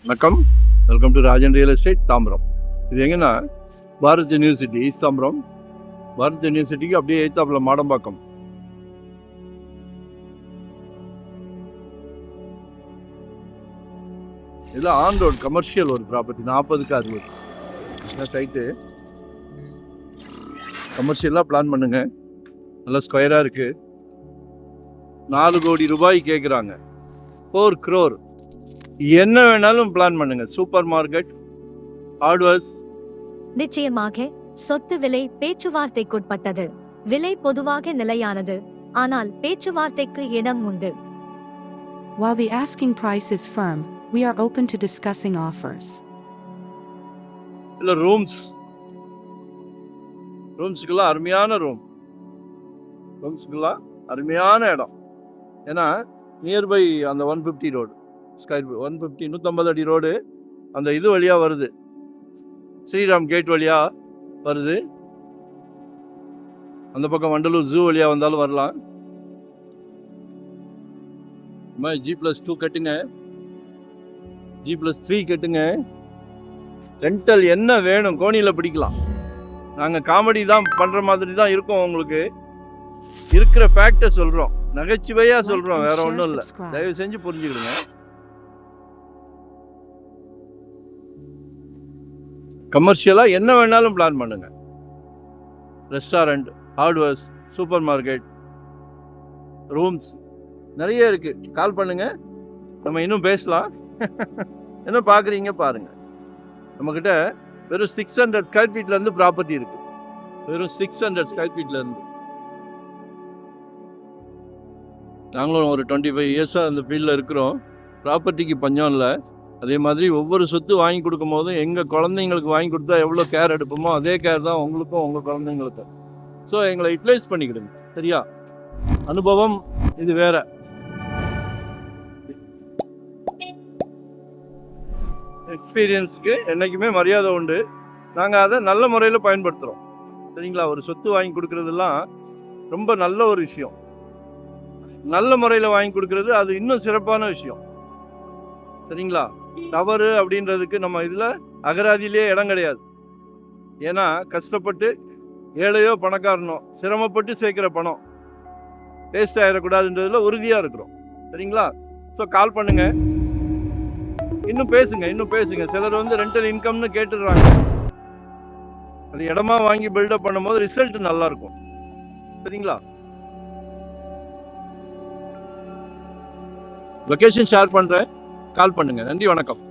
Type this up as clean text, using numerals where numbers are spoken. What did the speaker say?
வணக்கம், welcome to Rajan real estate Tambaram. இது எங்கன்னா பாரத் யூனிவர்சிட்டி ஈஸ்ட் தாம்பரம். பாரத் யூனிவர்சிட்டிக்கு அப்படியே எய்த்தாப்புல மாடம்பாக்கம். இதெல்லாம் ஆன் ரோடு கமர்ஷியல் ஒரு ப்ராப்பர்ட்டி, 40க்கு 60 சைட்டு. கமர்ஷியலாக பிளான் பண்ணுங்க, நல்லா ஸ்கொயராக இருக்கு. 4 கோடி ரூபாய் கேட்குறாங்க, 4 crore. என்ன வேணாலும் பிளான் பண்ணுங்க. Super market, hardwares. நிச்சயமாக சொத்து விலை பேச்சுவார்த்தைக்குட்பட்டது. விலை பொதுவாக நிலையானது, ஆனால் பேச்சுவார்த்தைக்கு இடம் உண்டு. While the asking price is firm, we are open to discussing offers. இல்ல ரூம்ஸ்க்குலாம் அருமையான ரூம்ஸ்க்குலாம் அருமையான இடம். ஏன்னா நியர்பை அந்த 150 ரோடு, ஸ்கொயர் 150 150 அடி ரோடு அந்த இது வழியாக வருது, ஸ்ரீராம் கேட் வழியாக வருது. அந்த பக்கம் வண்டலூர் ஜூ வழியாக வந்தாலும் வரலாம். G+2 கட்டுங்க, G+3 கட்டுங்க. ரெண்டல் என்ன வேணும் கோணியில் பிடிக்கலாம். நாங்கள் காமெடி தான் பண்ணுற மாதிரி தான் இருக்கோம். உங்களுக்கு இருக்கிற ஃபேக்டை சொல்கிறோம், நகைச்சுவையாக சொல்கிறோம், வேற ஒன்றும் இல்லை. தயவு செஞ்சு புரிஞ்சுக்கிடுங்க. கமர்ஷியலாக என்ன வேணாலும் பிளான் பண்ணுங்க. Restaurant, hardwares, super market, rooms நிறைய இருக்கு. கால் பண்ணுங்க, நம்ம இன்னும் பேசலாம். என்ன பார்க்குறீங்க பாருங்க. நம்மக்கிட்ட வெறும் 600 ஸ்கொயர் ஃபீட்லேருந்து ப்ராப்பர்ட்டி இருக்கு. வெறும் 600 ஸ்கொயர் ஃபீட்லேருந்து. நாங்களும் ஒரு 25 இயர்ஸாக அந்த ஃபீல்டில் இருக்கிறோம். ப்ராப்பர்ட்டிக்கு பஞ்சம் இல்லை. அதே மாதிரி ஒவ்வொரு சொத்து வாங்கி கொடுக்கும் போதும் எங்கள் குழந்தைங்களுக்கு வாங்கி கொடுத்தா எவ்வளோ கேர் எடுப்போமோ அதே கேர் தான் உங்களுக்கும் உங்கள் குழந்தைங்களுக்கும். ஸோ எங்களை யூட்டிலைஸ் பண்ணிக்கிடுங்க, சரியா? அனுபவம் இது வேற. எக்ஸ்பீரியன்ஸுக்கு என்றைக்குமே மரியாதை உண்டு. நாங்கள் அதை நல்ல முறையில் பயன்படுத்துகிறோம், சரிங்களா? ஒரு சொத்து வாங்கி கொடுக்குறதெல்லாம் ரொம்ப நல்ல ஒரு விஷயம். நல்ல முறையில் வாங்கி கொடுக்குறது அது இன்னும் சிறப்பான விஷயம், சரிங்களா? தவறு அப்படின்றதுக்கு நம்ம இதில் அகராதியிலே இடம் கிடையாது. ஏன்னா கஷ்டப்பட்டு ஏழையோ பணக்காரனோ சிரமப்பட்டு சேர்க்குற பணம் வேஸ்ட் ஆகிடக்கூடாதுன்றதுல உறுதியாக இருக்கிறோம், சரிங்களா? ஸோ கால் பண்ணுங்க, இன்னும் பேசுங்க. சிலர் ரெண்டல் இன்கம்னு கேட்டுடுறாங்க. அது இடமா வாங்கி பில்டப் பண்ணும்போது ரிசல்ட் நல்லா இருக்கும், சரிங்களா? லொகேஷன் ஷேர் பண்ணுறேன், கால் பண்ணுங்க. நன்றி, வணக்கம்.